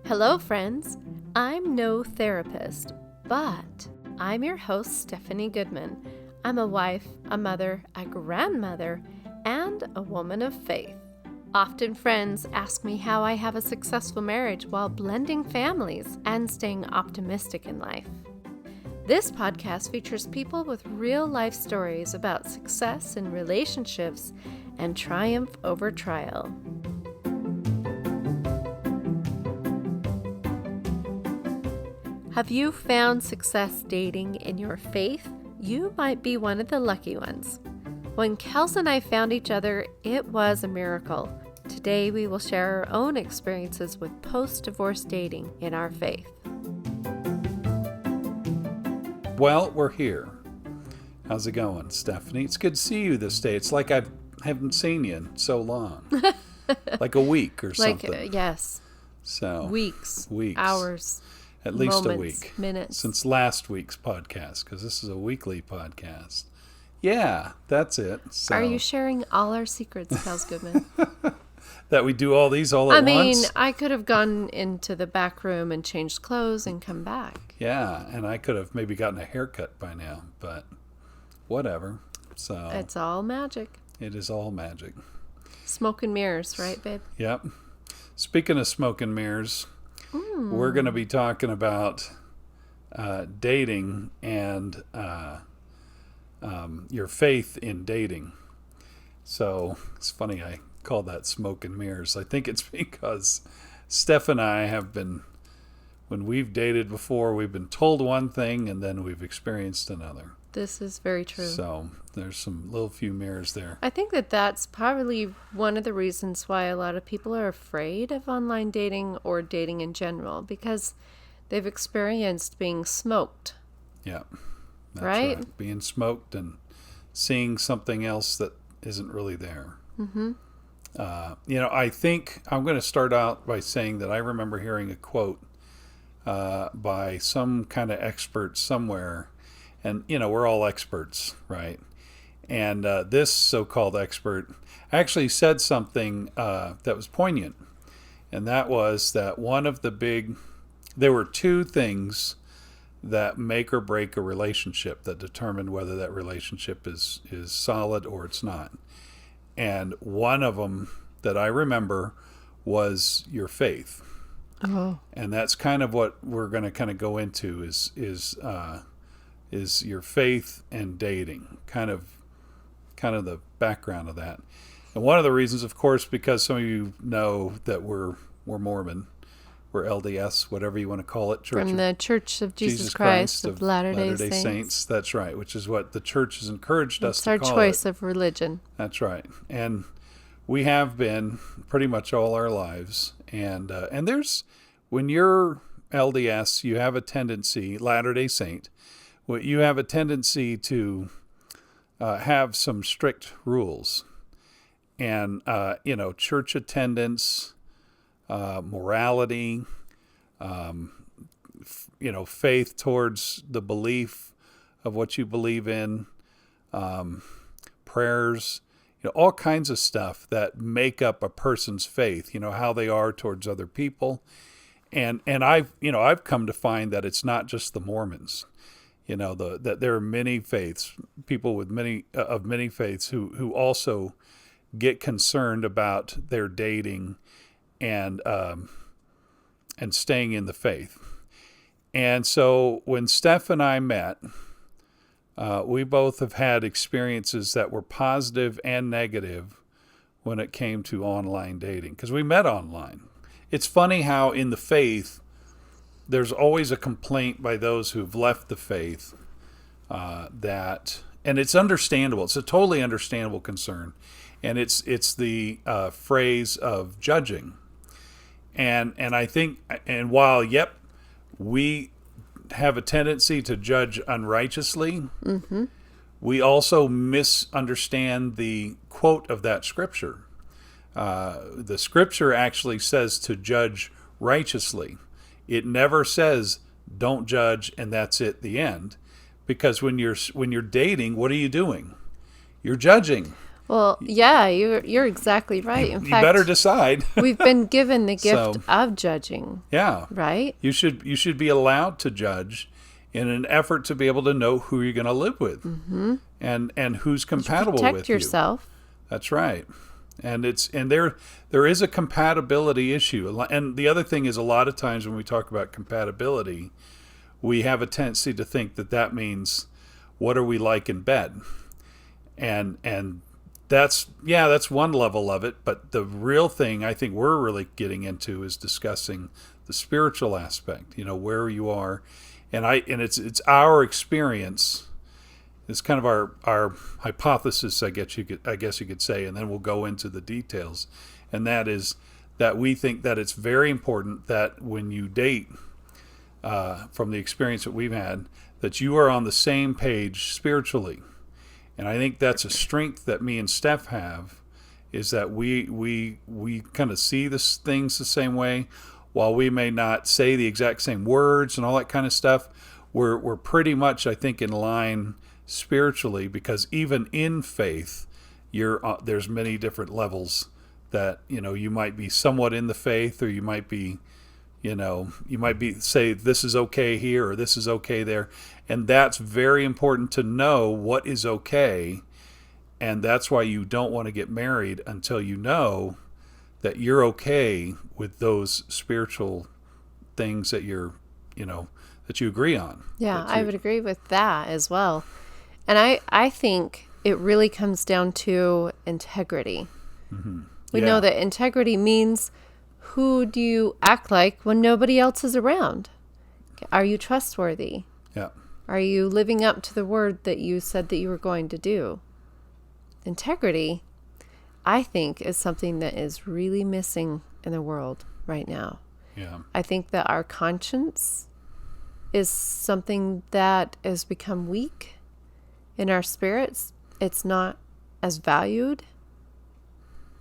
Hello, friends. I'm no therapist, but I'm your host, Stephanie Goodman. I'm a wife, a mother, a grandmother, and a woman of faith. Often friends ask me how I have a successful marriage while blending families and staying optimistic in life. This podcast features people with real-life stories about success in relationships and triumph over trial. Have you found success dating in your faith? You might be one of the lucky ones. When Kels and I found each other, it was a miracle. Today we will share our own experiences with post-divorce dating in our faith. Well, we're here. How's it going, Stephanie? It's good to see you this day. It's like I haven't seen you in so long. Like a week or something. Yes. So Weeks. Weeks. Hours. At least moments, a week. Minutes. Since last week's podcast, because this is a weekly podcast. Yeah, that's it. So, Are you sharing all our secrets, Kels Goodman? that we do all these all at once? I could have gone into the back room and changed clothes and come back. Yeah, and I could have maybe gotten a haircut by now, but whatever. So It's all magic. it is all magic. Smoke and mirrors, right, babe? Yep. Speaking of smoke and mirrors, we're going to be talking about dating and your faith in dating. So it's funny I call that smoke and mirrors. I think it's because Steph and I have been, when we've dated before, we've been told one thing and then we've experienced another. This is very true. So there's some little few mirrors there. I think that's probably one of the reasons why a lot of people are afraid of online dating or dating in general, because they've experienced being smoked. Yeah. That's right? Being smoked and seeing something else that isn't really there. Mm-hmm. I think I'm going to start out by saying that I remember hearing a quote by some kind of expert somewhere. And, we're all experts, right? And this so-called expert actually said something that was poignant. And that was that there were two things that make or break a relationship that determine whether that relationship is solid or it's not. And one of them that I remember was your faith. Oh. And that's kind of what we're going to kind of go into is your faith and dating, kind of the background of that. And one of the reasons, of course, because some of you know that we're Mormon, we're LDS, whatever you want to call it. From the Church of Jesus Christ of Latter-day Saints. That's right, which is what the church has encouraged us to call it. It's our choice of religion. That's right. And we have been pretty much all our lives. And there's, when you're LDS, you have a tendency, Latter-day Saint, you have a tendency to have some strict rules. And, church attendance, morality, faith towards the belief of what you believe in, prayers, all kinds of stuff that make up a person's faith, how they are towards other people. And I've come to find that it's not just the Mormons. That there are many faiths, people with many faiths who also get concerned about their dating and staying in the faith. And so when Steph and I met, we both have had experiences that were positive and negative when it came to online dating, because we met online. It's funny how in the faith, there's always a complaint by those who've left the faith and it's understandable. It's a totally understandable concern. And it's the phrase of judging. And I think, and while, we have a tendency to judge unrighteously, mm-hmm. we also misunderstand the quote of that scripture. The scripture actually says to judge righteously. It never says don't judge and that's it, the end. Because when you're dating, what are you doing? You're judging. Well, yeah, you're exactly right. In You fact, better decide. we've been given the gift So, of judging, yeah. right? You should be allowed to judge in an effort to be able to know who you're going to live with, and who's compatible Protect with yourself. you. That's right. And there is a compatibility issue. And the other thing is, a lot of times when we talk about compatibility, we have a tendency to think that means, what are we like in bed? And that's one level of it, but the real thing I think we're really getting into is discussing the spiritual aspect, where you are. And it's our experience. It's kind of our hypothesis, I guess you could say, and then we'll go into the details. And that is that we think that it's very important that when you date, from the experience that we've had, that you are on the same page spiritually. And I think that's a strength that me and Steph have, is that we kind of see things the same way. While we may not say the exact same words and all that kind of stuff, we're pretty much, I think, in line spiritually, because even in faith, there's many different levels that, you might be somewhat in the faith, or you might be say this is okay here or this is okay there. And that's very important to know what is okay. And that's why you don't want to get married until you know that you're okay with those spiritual things that that you agree on. Yeah, I would agree with that as well. And I think it really comes down to integrity. Mm-hmm. We know that integrity means, who do you act like when nobody else is around? Are you trustworthy? Yeah. Are you living up to the word that you said that you were going to do? Integrity, I think, is something that is really missing in the world right now. Yeah. I think that our conscience is something that has become weak in our spirits. It's not as valued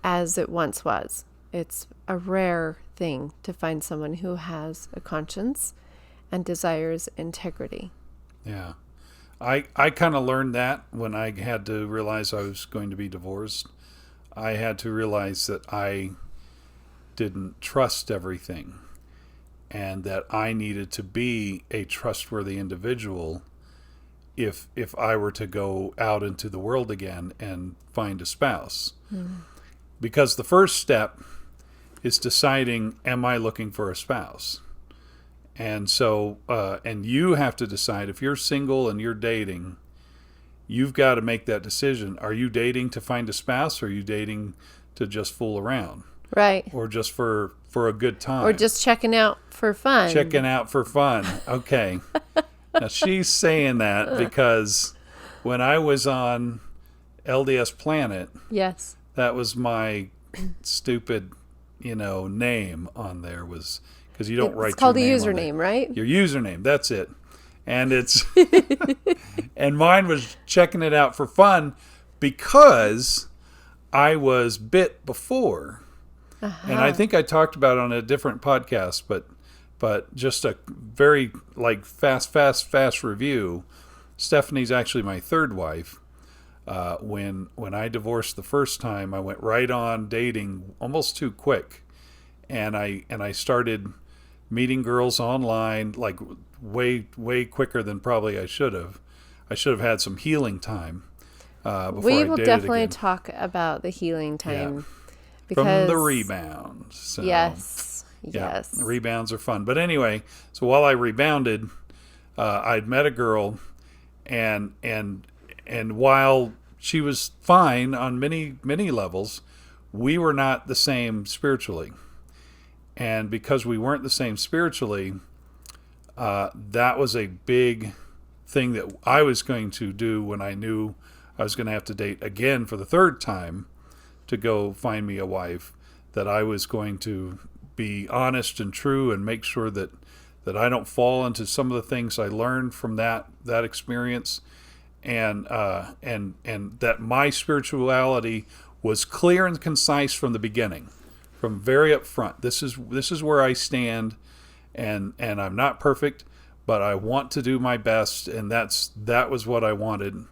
as it once was. It's a rare thing to find someone who has a conscience and desires integrity. Yeah. I kind of learned that when I had to realize I was going to be divorced. I had to realize that I didn't trust everything, and that I needed to be a trustworthy individual if I were to go out into the world again and find a spouse. Mm. Because the first step is deciding, am I looking for a spouse? And so, and you have to decide, if you're single and you're dating, you've got to make that decision. Are you dating to find a spouse, or are you dating to just fool around? Right. Or just for a good time? Or just checking out for fun. Checking out for fun. Okay. Now, she's saying that because when I was on LDS Planet, yes, that was my stupid, name on there, was because you don't write your name. It's called a username, right? Your username, that's it. And it's and mine was checking it out for fun because I was bit before. Uh-huh. And I think I talked about it on a different podcast, but just a very fast review. Stephanie's actually my third wife. When I divorced the first time, I went right on dating almost too quick, and I started meeting girls online like way quicker than probably I should have. I should have had some healing time before we I will dated definitely again. Talk about the healing time. Yeah. Because from the rebounds. So, yes. The rebounds are fun. But anyway, so while I rebounded, I'd met a girl, and while she was fine on many levels, we were not the same spiritually. And because we weren't the same spiritually, that was a big thing that I was going to do when I knew I was going to have to date again for the third time to go find me a wife, that I was going to be honest and true and make sure that I don't fall into some of the things I learned from that experience, and that my spirituality was clear and concise from the beginning, from very up front. This is where I stand, and I'm not perfect, but I want to do my best, and that was what I wanted.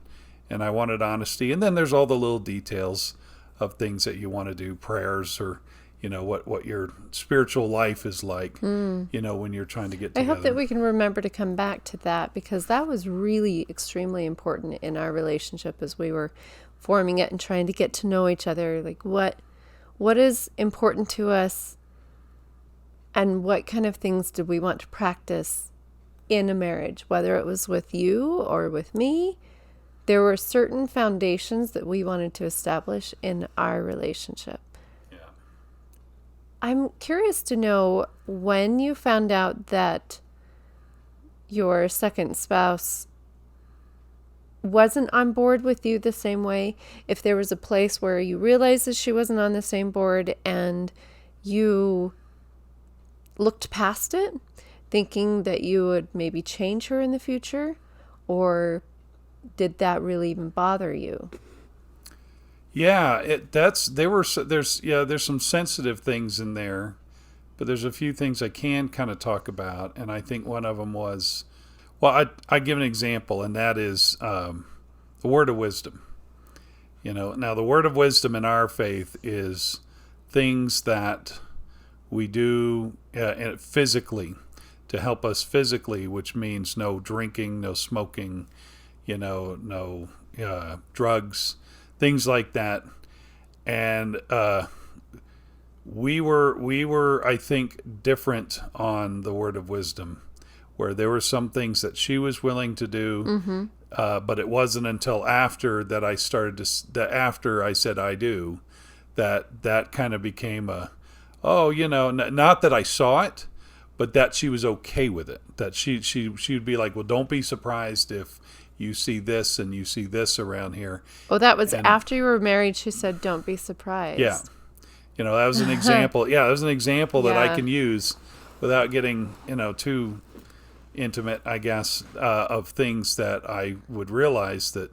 and I wanted honesty. And then there's all the little details of things that you want to do, prayers, or what your spiritual life is like, when you're trying to get together. I hope that we can remember to come back to that, because that was really extremely important in our relationship as we were forming it and trying to get to know each other. Like what is important to us, and what kind of things did we want to practice in a marriage, whether it was with you or with me. There were certain foundations that we wanted to establish in our relationship. I'm curious to know, when you found out that your second spouse wasn't on board with you the same way, if there was a place where you realized that she wasn't on the same board and you looked past it, thinking that you would maybe change her in the future, or did that really even bother you? Yeah, there's some sensitive things in there, but there's a few things I can kind of talk about, and I think one of them was, well, I give an example, and that is the word of wisdom. Now the word of wisdom in our faith is things that we do physically to help us physically, which means no drinking, no smoking, no drugs, things like that. And we were I think different on the word of wisdom, where there were some things that she was willing to do, but it wasn't until after that I after I said I do, that kind of became not that I saw it, but that she was okay with it. That she'd be like, well, don't be surprised if you see this and you see this around here. Oh, that was after you were married. She said, don't be surprised. Yeah. That was an example. Yeah, that was an example that I can use without getting, too intimate, I guess, of things that I would realize that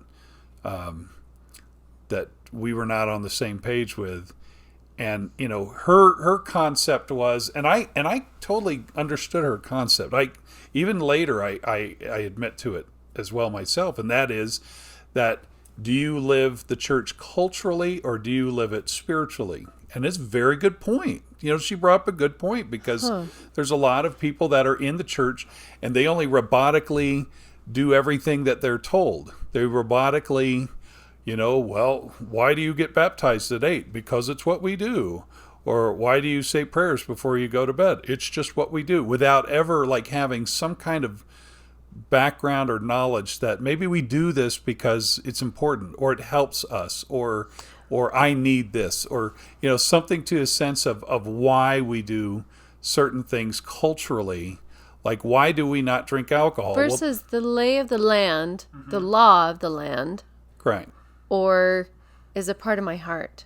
that we were not on the same page with. And, her concept was, and I totally understood her concept. Even later, I admit to it as well myself, and that is that, do you live the church culturally or do you live it spiritually? And it's a very good point. She brought up a good point, because there's a lot of people that are in the church and they only robotically do everything that they're told. They robotically, well, why do you get baptized at 8? Because it's what we do. Or why do you say prayers before you go to bed? It's just what we do, without ever having some kind of background or knowledge that maybe we do this because it's important, or it helps us, or I need this, or something to a sense of why we do certain things culturally. Like, why do we not drink alcohol versus the lay of the land, the law of the land? Correct. Or is it part of my heart?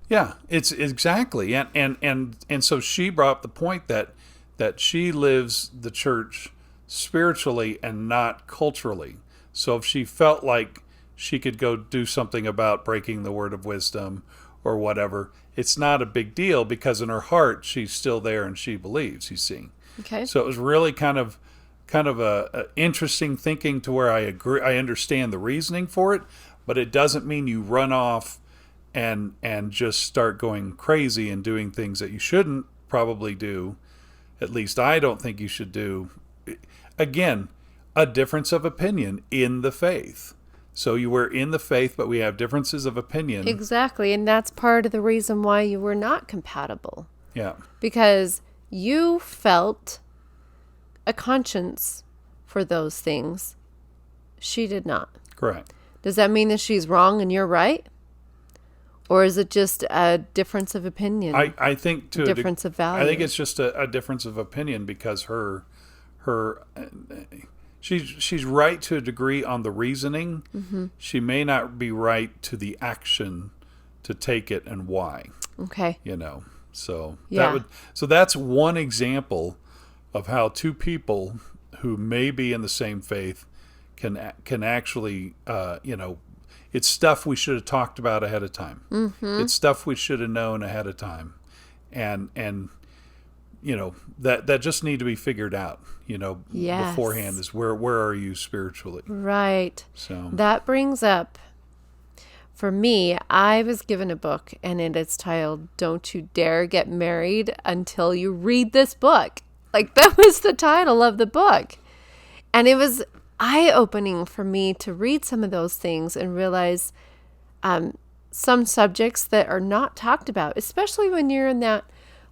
Yeah, it's exactly. And so she brought up the point that she lives the church spiritually and not culturally. So if she felt like she could go do something about breaking the word of wisdom or whatever, it's not a big deal, because in her heart she's still there and she believes. You see. Okay. So it was really kind of a interesting thinking, to where I agree, I understand the reasoning for it, but it doesn't mean you run off and just start going crazy and doing things that you shouldn't probably do. At least I don't think you should do. Again, a difference of opinion in the faith. So you were in the faith, but we have differences of opinion. Exactly, and that's part of the reason why you were not compatible. Yeah. Because you felt a conscience for those things. She did not. Correct. Does that mean that she's wrong and you're right? Or is it just a difference of opinion? I think to a difference of value. I think it's just a difference of opinion, because she's right to a degree on the reasoning. Mm-hmm. She may not be right to the action to take it and why. Okay. So yeah. So that's one example of how two people who may be in the same faith can actually, it's stuff we should have talked about ahead of time. Mm-hmm. It's stuff we should have known ahead of time, and that just need to be figured out. Yes. Beforehand, is where are you spiritually? Right. So that brings up for me, I was given a book, and it is titled Don't You Dare Get Married Until You Read This Book. Like, that was the title of the book. And it was eye-opening for me to read some of those things and realize some subjects that are not talked about, especially when you're in that,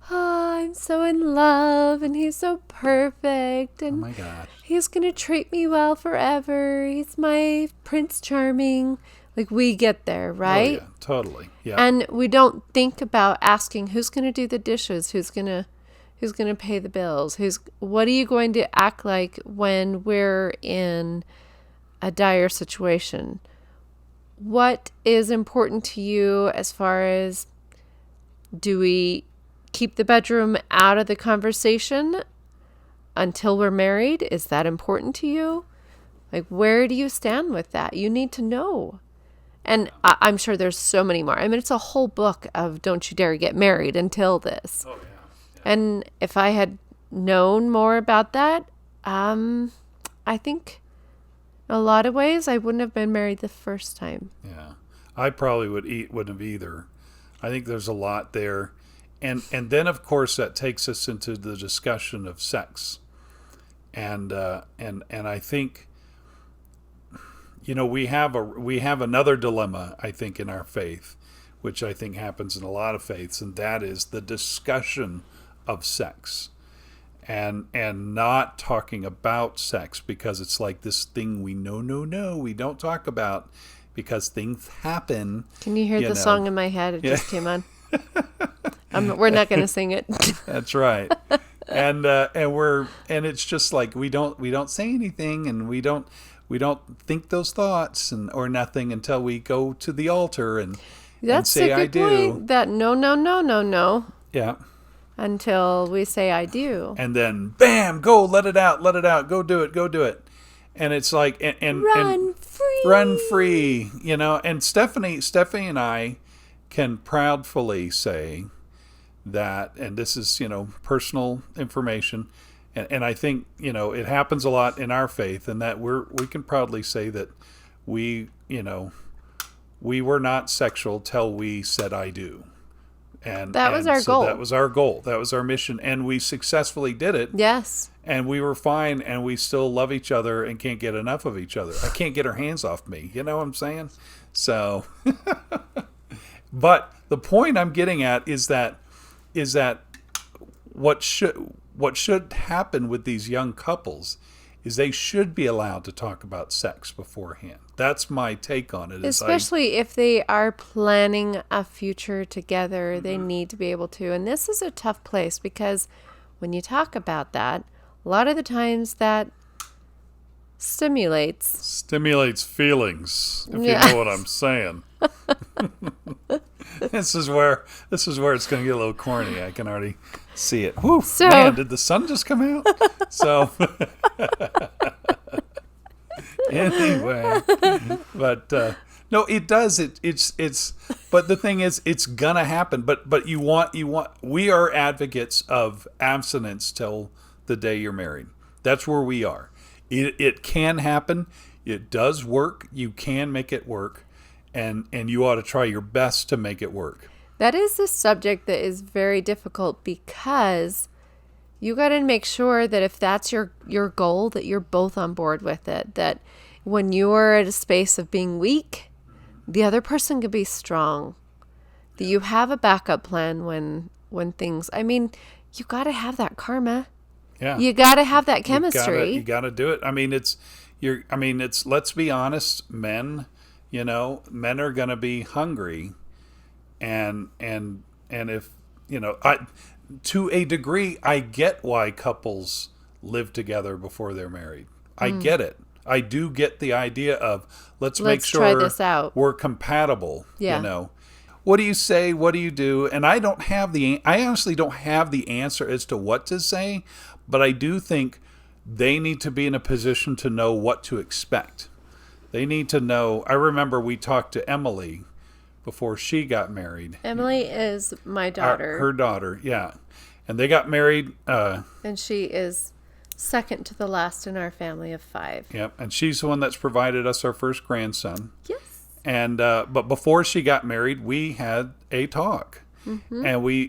oh, I'm so in love and he's so perfect and Oh my gosh. he's going to treat me well forever. He's my Prince Charming. Like, we get there, right? Oh, yeah, totally. Yeah. And we don't think about asking who's going to do the dishes, who's going to pay the bills, what are you going to act like when we're in a dire situation? What is important to you as far as, do we keep the bedroom out of the conversation until we're married? Is that important to you? Like, where do you stand with that? You need to know. And I'm sure there's so many more. I mean, it's a whole book of Don't You Dare Get Married Until This. Oh, yeah. And if I had known more about that, I think in a lot of ways I wouldn't have been married the first time. Yeah. I probably wouldn't have either. I think there's a lot there. And then, of course, that takes us into the discussion of sex. And I think, we have another dilemma, I think, in our faith, which I think happens in a lot of faiths, and that is the discussion of sex. And not talking about sex, because it's like this thing we no, we don't talk about because things happen. Can you hear the song in my head? It just came on. We're not going to sing it. That's right. And it's just like we don't say anything, and we don't think those thoughts or nothing until we go to the altar and say I do. That's a good point. That no. Yeah. Until we say I do. And then bam, go, let it out, go do it. And it's like and run free, and Stephanie and I can proudly say that, and this is, personal information, and I think, it happens a lot in our faith, and that we can proudly say that we were not sexual till we said I do. And that was our goal. That was our goal. That was our mission. And we successfully did it. Yes. And we were fine, and we still love each other and can't get enough of each other. I can't get her hands off me. You know what I'm saying? So, but the point I'm getting at is that what should happen with these young couples is they should be allowed to talk about sex beforehand. That's my take on it. Especially if they are planning a future together, they need to be able to. And this is a tough place, because when you talk about that, a lot of the times that stimulates feelings, if you know what I'm saying. This is where it's going to get a little corny. I can already see it. Whew, man, did the sun just come out? So anyway, but no, it does. It's. But the thing is, it's gonna happen. But you want. We are advocates of abstinence till the day you're married. That's where we are. It can happen. It does work. You can make it work, and you ought to try your best to make it work. That is a subject that is very difficult, because you got to make sure that if that's your goal, that you're both on board with it. That when you're at a space of being weak, the other person can be strong. That you have a backup plan when things. I mean, you got to have that karma. Yeah. You got to have that chemistry. You got to do it. I mean, let's be honest, men. Men are going to be hungry, and if to a degree, I get why couples live together before they're married. I get it. I do get the idea of let's make sure try this out. We're compatible. Yeah. What do you say? What do you do? And I honestly don't have the answer as to what to say, but I do think they need to be in a position to know what to expect. They need to know. I remember we talked to Emily before she got married. Emily is my daughter. Her daughter, yeah. And they got married. And she is second to the last in our family of 5. Yep. And she's the one that's provided us our first grandson. Yes. And but before she got married, we had a talk. Mm-hmm.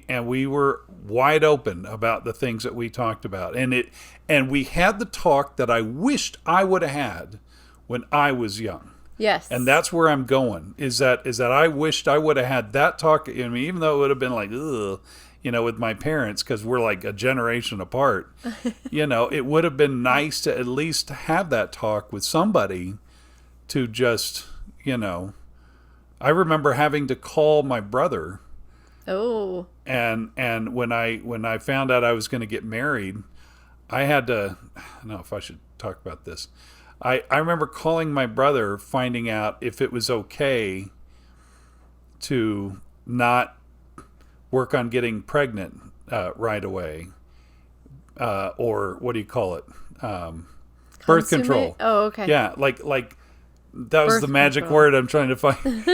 And we were wide open about the things that we talked about. And we had the talk that I wished I would have had when I was young. Yes. And that's where I'm going, is that I wished I would have had that talk. I mean, even though it would have been like, ugh, with my parents, because we're like a generation apart, it would have been nice to at least have that talk with somebody to just, I remember having to call my brother. Oh. And when I found out I was going to get married, I had to, I don't know if I should talk about this. I remember calling my brother, finding out if it was okay to not work on getting pregnant right away, or what do you call it? Birth control. Oh, okay. Yeah, like that was Birth the magic control. word I'm trying to find.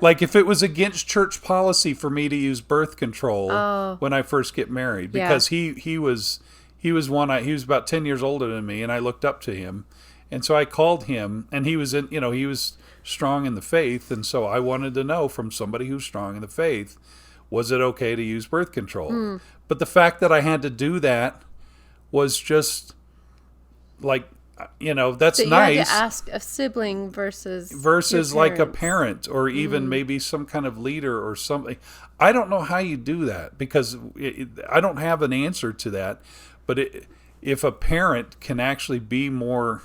Like if it was against church policy for me to use birth control when I first get married, because he was about 10 years older than me, and I looked up to him. And so I called him, and he was he was strong in the faith, and so I wanted to know from somebody who's strong in the faith, was it okay to use birth control? But the fact that I had to do that was just like, that's that nice. You had to ask a sibling versus like a parent, or even maybe some kind of leader or something. I don't know how you do that, because I don't have an answer to that. But if a parent can actually be more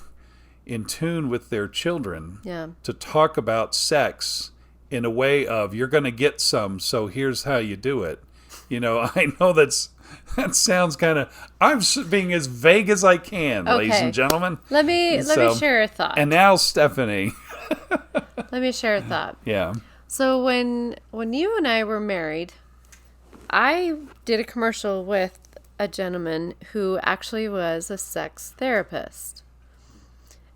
in tune with their children, to talk about sex in a way of, you're going to get some, so here's how you do it. I know that sounds kind of, I'm being as vague as I can, ladies and gentlemen. Let me share a thought. And now Stephanie. Let me share a thought. Yeah. So when you and I were married, I did a commercial with a gentleman who actually was a sex therapist.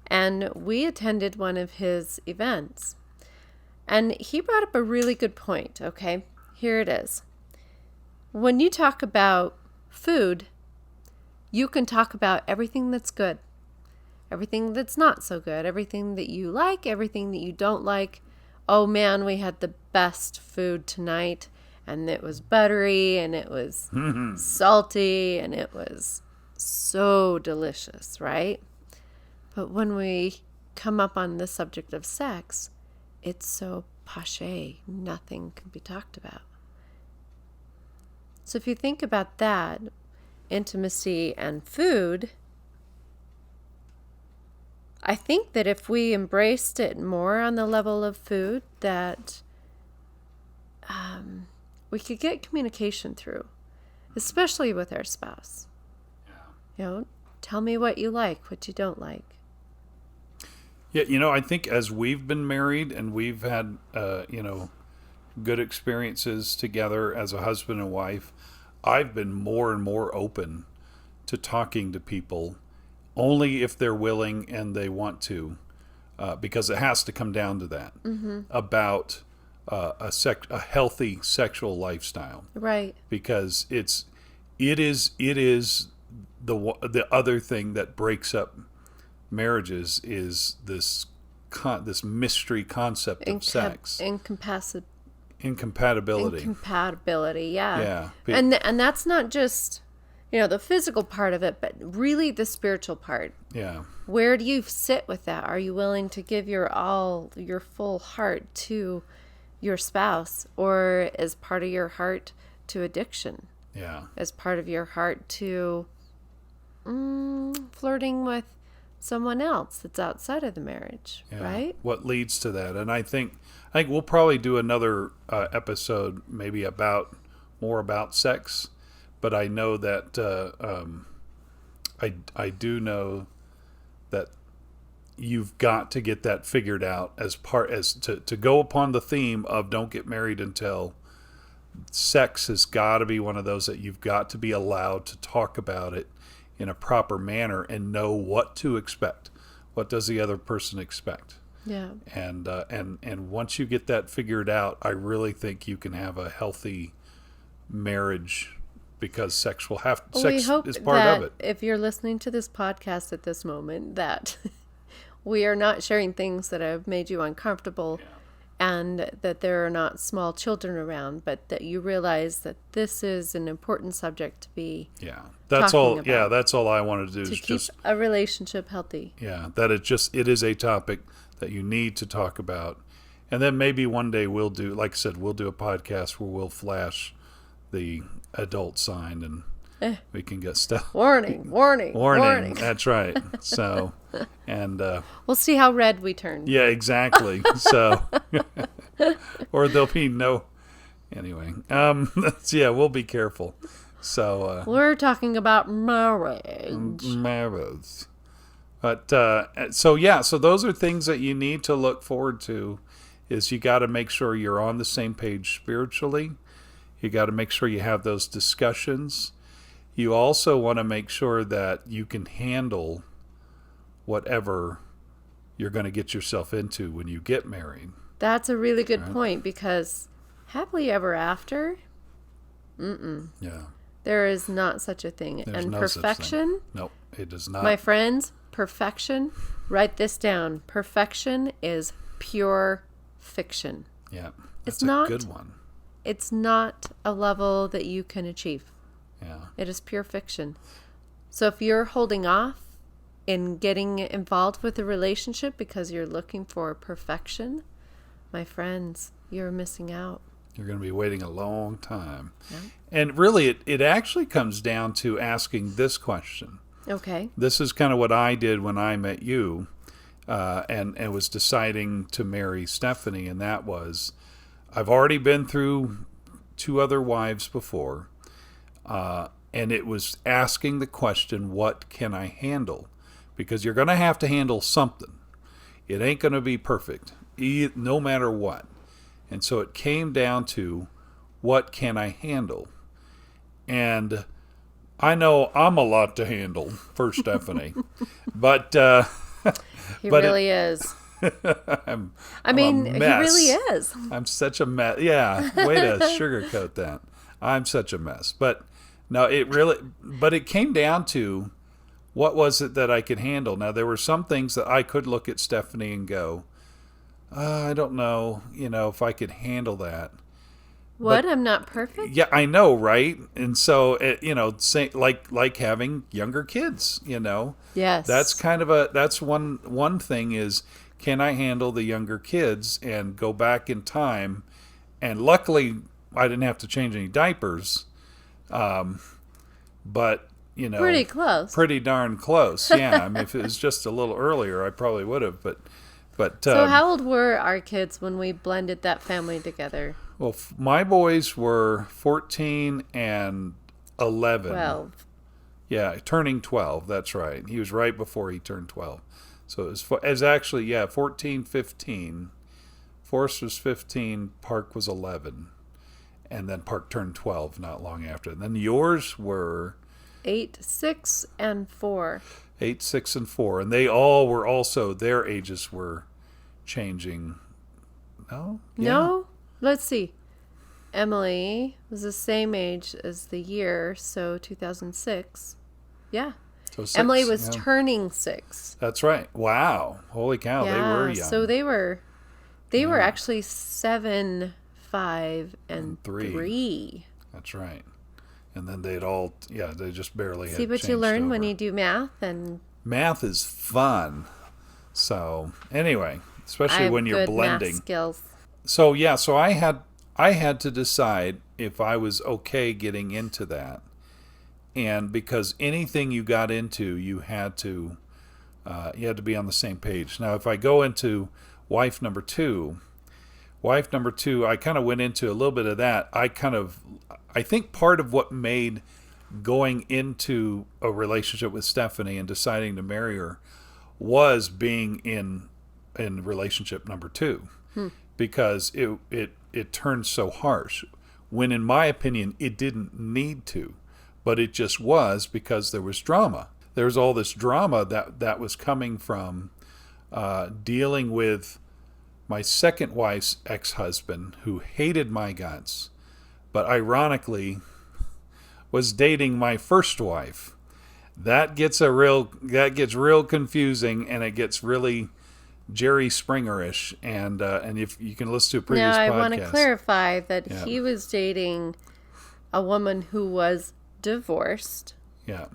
And we attended one of his events. And he brought up a really good point, okay? Here it is. When you talk about food, you can talk about everything that's good, everything that's not so good, everything that you like, everything that you don't like. Oh man, we had the best food tonight, and it was buttery, and it was salty, and it was so delicious, right? But when we come up on the subject of sex, it's so passe, nothing can be talked about. So if you think about that, intimacy and food, I think that if we embraced it more on the level of food, that we could get communication through, especially with our spouse. Tell me what you like, what you don't like. Yeah, I think as we've been married and we've had, good experiences together as a husband and wife, I've been more and more open to talking to people only if they're willing and they want to, because it has to come down to that, about a healthy sexual lifestyle, right? Because it is the other thing that breaks up marriages is this mystery concept of sex. Incompatibility. Yeah. And that's not just the physical part of it, but really the spiritual part. Yeah. Where do you sit with that? Are you willing to give your full heart to your spouse, or as part of your heart to addiction? Yeah. As part of your heart to flirting with someone else that's outside of the marriage, right? What leads to that? And I think we'll probably do another episode, maybe more about sex. But I know that I do know that you've got to get that figured out as to go upon the theme of don't get married until. Sex has got to be one of those that you've got to be allowed to talk about it in a proper manner and know what to expect. What does the other person expect? Yeah. And once you get that figured out, I really think you can have a healthy marriage, because sex is part of it. If you're listening to this podcast at this moment, that we are not sharing things that have made you uncomfortable, and that there are not small children around, but that you realize that this is an important subject to be that's talking all. about, Yeah, that's all I wanted to do to is keep just a relationship healthy. that it is a topic that you need to talk about, and then maybe one day we'll do, like I said, we'll do a podcast where we'll flash the adult sign and we can get stuff. Warning, warning, warning. That's right. So, and we'll see how red we turn. yeah, exactly. So, or there'll be no. Anyway, we'll be careful. So we're talking about marriage. But so those are things that you need to look forward to. Is you got to make sure you're on the same page spiritually. You got to make sure you have those discussions. You also want to make sure that you can handle whatever you're going to get yourself into when you get married. That's a really good point, because happily ever after, there is not such a thing. There's and no perfection, nope, it does not. my friends, perfection, write this down. Perfection is pure fiction. Yeah, It's that's a not good one. It's not a level that you can achieve. Yeah. It is pure fiction. So if you're holding off in getting involved with a relationship because you're looking for perfection, my friends, you're missing out. You're going to be waiting a long time. Yeah. And really, it actually comes down to asking this question. Okay. This is kind of what I did when I met you and was deciding to marry Stephanie, and that was, I've already been through 2 other wives before, and it was asking the question, what can I handle? Because you're going to have to handle something. It ain't going to be perfect, no matter what. And so it came down to, what can I handle? And I know I'm a lot to handle for Stephanie, but He but really is. I'm I mean, a he mess. really is. I'm such a mess. Yeah, way to sugarcoat that. I'm such a mess. But no, it came down to, what was it that I could handle? Now, there were some things that I could look at Stephanie and go, I don't know, if I could handle that. What? But, I'm not perfect? yeah, I know, right? And so, say, like having younger kids, Yes. That's kind of that's one thing is, can I handle the younger kids and go back in time? And luckily, I didn't have to change any diapers. But, pretty close. Pretty darn close. Yeah. I mean, if it was just a little earlier, I probably would have. But So how old were our kids when we blended that family together? Well, my boys were 14 and 11. 12. Yeah, turning 12. That's right. He was right before he turned 12. So it was actually, 14, 15. Forrest was 15. Park was 11. And then Park turned 12 not long after. And then yours were 8, 6, and 4. 8, 6, and 4. And they all were also, their ages were changing. No? Yeah. No? Let's see. Emily was the same age as the year, so 2006. Yeah. So 6, Emily was turning 6. That's right. Wow. Holy cow. Yeah, They were young. so they were actually 7, 5, and 3. That's right. And then they'd all, they just barely had See what you changed learn over. when you do math. And Math is fun. So anyway, especially I have when you're good blending. math skills. So I had to decide if I was okay getting into that. And because anything you got into, you had to be on the same page. Now, if I go into wife number two, I kind of went into a little bit of that. I think part of what made going into a relationship with Stephanie and deciding to marry her was being in relationship number 2, because it turned so harsh, when in my opinion it didn't need to, but it just was, because there was drama. There was all this drama that was coming from dealing with my second wife's ex-husband, who hated my guts, but ironically was dating my first wife. That gets real confusing, and it gets really Jerry Springer-ish, and if you can listen to a previous Now, I podcast. want to clarify that Yeah. he was dating a woman who was divorced. Yeah.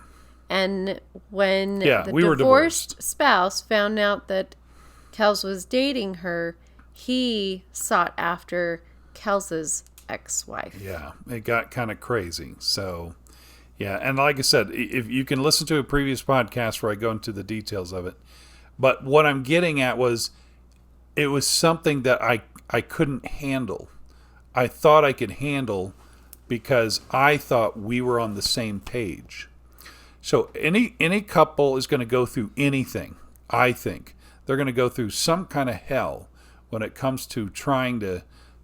And when Yeah, the we were divorced spouse found out that Kels was dating her, he sought after Kels's ex-wife. Yeah, it got kind of crazy. So, yeah, and like I said, if you can listen to a previous podcast where I go into the details of it. But what I'm getting at was it was something that I couldn't handle. I thought I could handle because I thought we were on the same page. So any couple is going to go through anything, I think. They're going to go through some kind of hell when it comes to trying to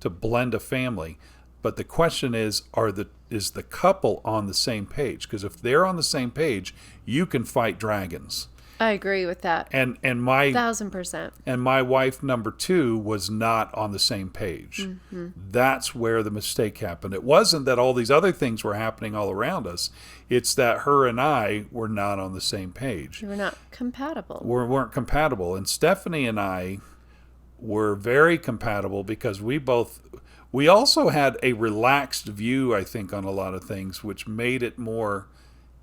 blend a family. But the question is the couple on the same page? Because if they're on the same page, you can fight dragons. I agree with that. And my 1,000%. And my wife number 2 was not on the same page. Mm-hmm. That's where the mistake happened. It wasn't that all these other things were happening all around us. It's that her and I were not on the same page. We were not compatible. We weren't compatible. And Stephanie and I were very compatible because we also had a relaxed view, I think, on a lot of things, which made it more,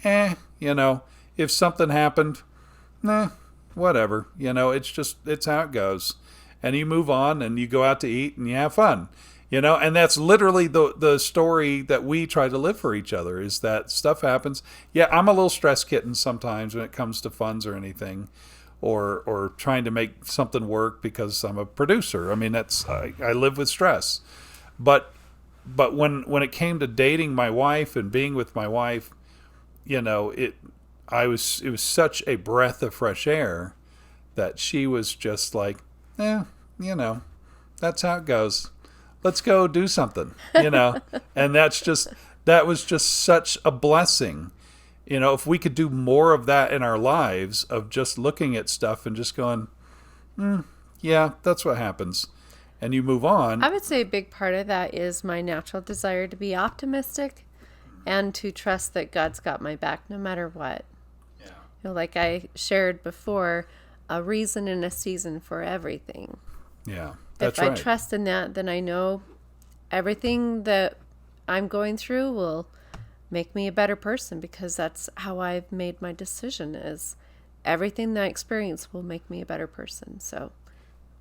if something happened, whatever. It's how it goes. And you move on and you go out to eat and you have fun. And that's literally the story that we try to live for each other, is that stuff happens. Yeah, I'm a little stress kitten sometimes when it comes to funds or anything, or trying to make something work because I'm a producer. I mean, I live with stress. But when it came to dating my wife and being with my wife, it was such a breath of fresh air that she was just like, that's how it goes. Let's go do something, and that was just such a blessing. If we could do more of that in our lives, of just looking at stuff and just going, yeah, that's what happens. And you move on. I would say a big part of that is my natural desire to be optimistic and to trust that God's got my back no matter what. Yeah. Like I shared before, a reason and a season for everything. Yeah, that's right. If I trust in that, then I know everything that I'm going through will make me a better person, because that's how I've made my decision, is everything that I experience will make me a better person. So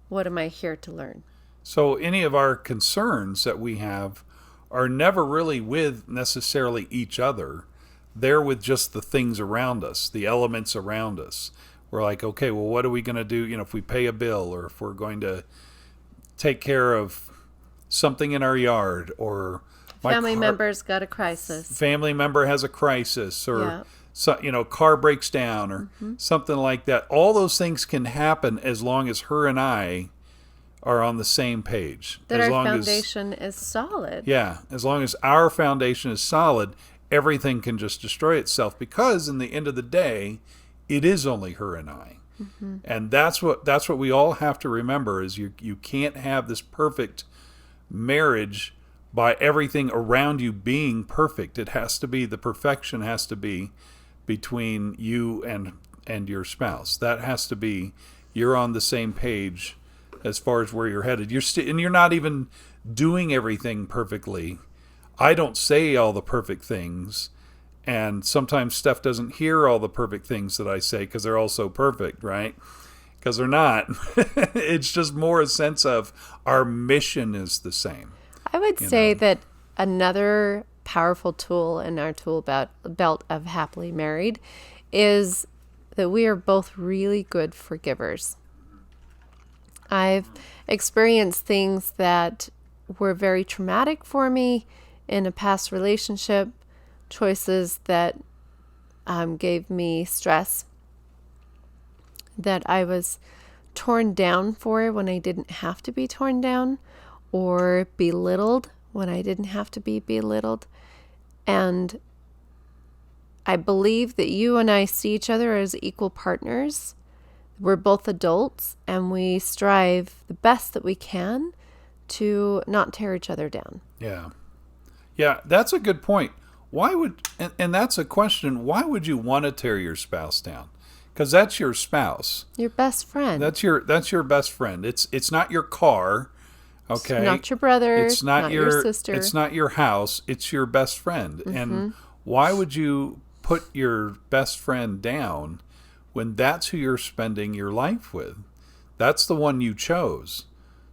what am I here to learn? So any of our concerns that we have are never really with necessarily each other. They're with just the things around us, the elements around us. We're like, okay, well, what are we going to do? If we pay a bill, or if we're going to take care of something in our yard, or family member's got a crisis. Family member has a crisis, or car breaks down, or something like that. All those things can happen as long as her and I are on the same page. That our foundation is solid. Yeah, as long as our foundation is solid, everything can just destroy itself, because in the end of the day, it is only her and I. Mm-hmm. And that's what we all have to remember, is you can't have this perfect marriage by everything around you being perfect. It has to be, the perfection has to be between you and your spouse. That has to be, you're on the same page as far as where you're headed. And you're not even doing everything perfectly. I don't say all the perfect things, and sometimes Steph doesn't hear all the perfect things that I say because they're all so perfect, right? Because they're not. It's just more a sense of our mission is the same. I would say that another powerful tool in our tool belt of happily married is that we are both really good forgivers. I've experienced things that were very traumatic for me in a past relationship, choices that gave me stress, that I was torn down for when I didn't have to be torn down, or belittled when I didn't have to be belittled. And I believe that you and I see each other as equal partners. We're both adults, and we strive the best that we can to not tear each other down. Yeah. Yeah, that's a good point. And that's a question, why would you want to tear your spouse down? because that's your spouse. Your best friend. That's your best friend. It's not your car, okay? It's not your brother. It's not your sister. It's not your house. It's your best friend. And why would you put your best friend down when that's who you're spending your life with? That's the one you chose.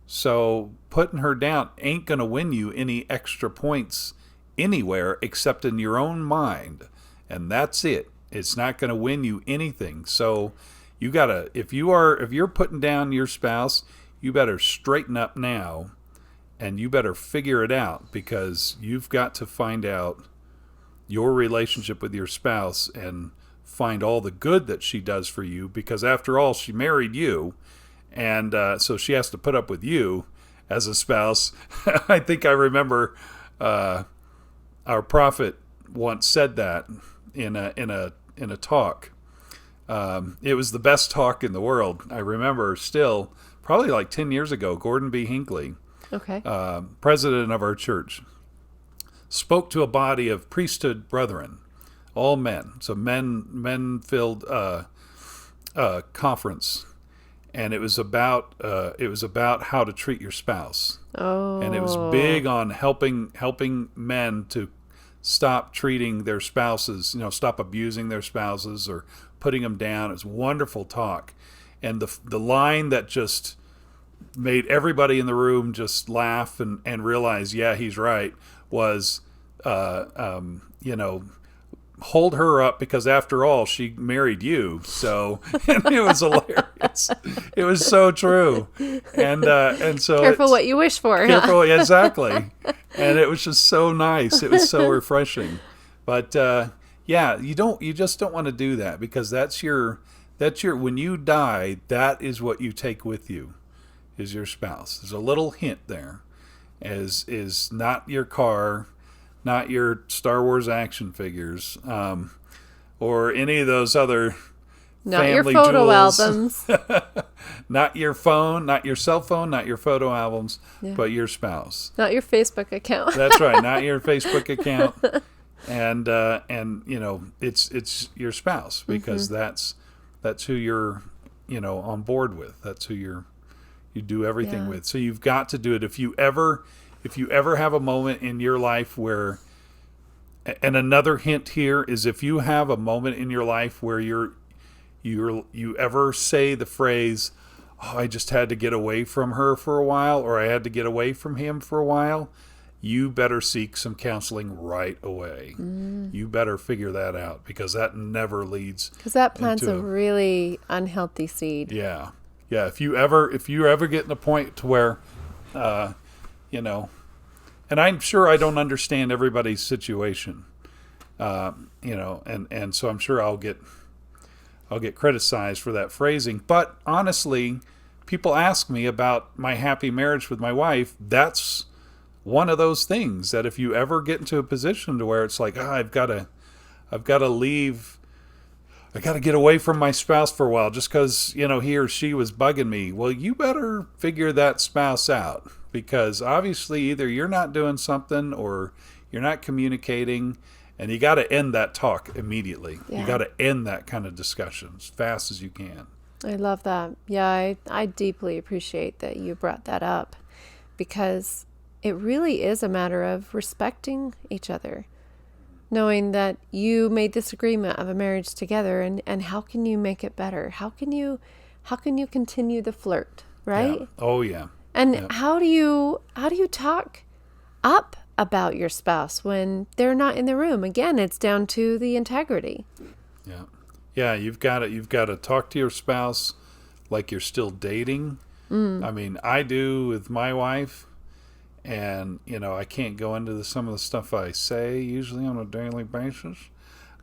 So putting her down ain't gonna win you any extra points anywhere except in your own mind, and that's it. It's not going to win you anything. So you gotta, if you're putting down your spouse, you better straighten up now, and you better figure it out, because you've got to find out your relationship with your spouse and find all the good that she does for you, because after all, she married you, and so she has to put up with you as a spouse. I think I remember our prophet once said that in a talk. It was the best talk in the world. I remember still, probably like 10 years ago, Gordon B. Hinckley, Okay. president of our church, spoke to a body of priesthood brethren, all men. So men-filled conference, and it was about how to treat your spouse. Oh. And it was big on helping men to stop treating their spouses, stop abusing their spouses or putting them down. It was wonderful talk. And the line that just made everybody in the room just laugh and realize, yeah, he's right, was, hold her up, because after all, she married you. So, and it was hilarious. It was so true. And so careful what you wish for. Careful, exactly. And it was just so nice. It was so refreshing. But you just don't want to do that, because that's your when you die, that is what you take with you, is your spouse. There's a little hint there, is not your car, not your Star Wars action figures, or any of those other not family your photo jewels. albums. Not your phone, not your cell phone, not your photo albums, but your spouse. Not your Facebook account. That's right, not your Facebook account. And it's your spouse, because that's who you're on board with. That's who you do everything with. So you've got to do it. If you ever have a moment in your life where, and another hint here is, if you have a moment in your life where you ever say the phrase, "Oh, I just had to get away from her for a while," or "I had to get away from him for a while," you better seek some counseling right away. You better figure that out, because that never leads. Because that plants a really unhealthy seed. Yeah. If you ever get in a point to where, and I'm sure I don't understand everybody's situation, and so I'm sure I'll get criticized for that phrasing. But honestly, people ask me about my happy marriage with my wife. That's one of those things that if you ever get into a position to where it's like, I've got to leave, I got to get away from my spouse for a while just because, he or she was bugging me. Well, you better figure that spouse out, because obviously either you're not doing something or you're not communicating, and you got to end that talk immediately. Yeah. You got to end that kind of discussion as fast as you can. I love that. Yeah, I deeply appreciate that you brought that up, because it really is a matter of respecting each other, knowing that you made this agreement of a marriage together, and how can you make it better? How can you continue the flirt, right? Yeah. Oh yeah. And how do you talk up about your spouse when they're not in the room? Again, it's down to the integrity. Yeah. Yeah, you've got to talk to your spouse like you're still dating. I mean, I do with my wife. And, I can't go into some of the stuff I say usually on a daily basis,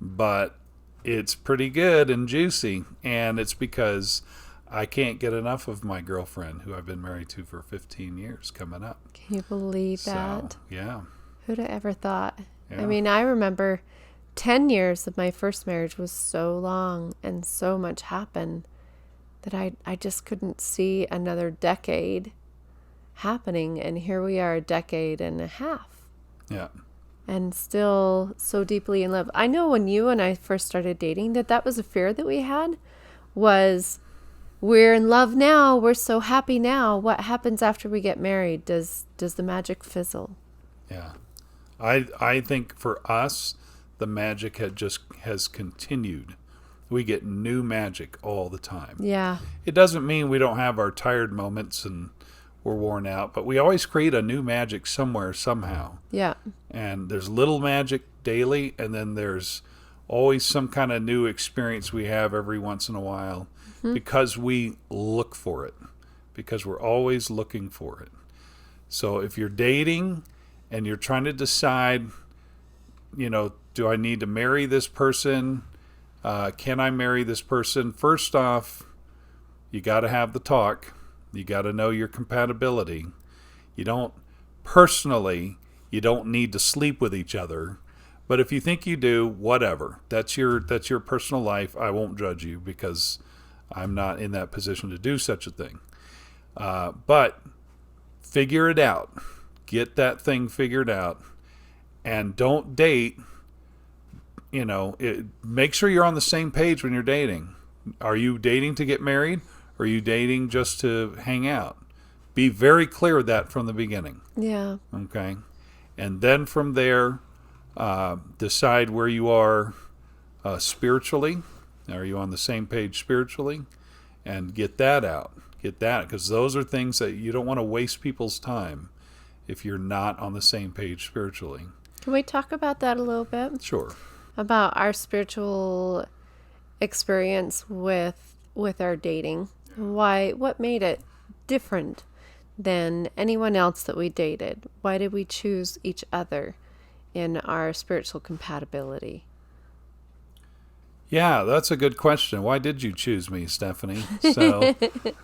but it's pretty good and juicy. And it's because I can't get enough of my girlfriend, who I've been married to for 15 years coming up. Can you believe that? So, yeah. Who'd have ever thought? Yeah. I mean, I remember 10 years of my first marriage was so long, and so much happened that I just couldn't see another decade happening, and here we are, a decade and a half. Yeah. And still so deeply in love. I know when you and I first started dating that was a fear that we had, was, we're in love now, we're so happy now. What happens after we get married? Does the magic fizzle? Yeah. I think for us, the magic has continued. We get new magic all the time. Yeah. It doesn't mean we don't have our tired moments and we're worn out, but we always create a new magic somewhere, somehow. Yeah. And there's little magic daily, and then there's always some kind of new experience we have every once in a while because we look for it, because we're always looking for it. So if you're dating and you're trying to decide, do I need to marry this person? Can I marry this person? First off, you got to have the talk. You got to know your compatibility. You don't need to sleep with each other. But if you think you do, whatever. That's your personal life. I won't judge you because I'm not in that position to do such a thing. But figure it out. Get that thing figured out. And don't date. Make sure you're on the same page when you're dating. Are you dating to get married? Or are you dating just to hang out? Be very clear with that from the beginning. Yeah. Okay. And then from there, decide where you are spiritually. Are you on the same page spiritually? And get that out. Get that, because those are things that you don't want to waste people's time if you're not on the same page spiritually. Can we talk about that a little bit? Sure. About our spiritual experience with our dating. What made it different than anyone else that we dated? Why did we choose each other in our spiritual compatibility? Yeah, that's a good question. Why did you choose me, Stephanie? So,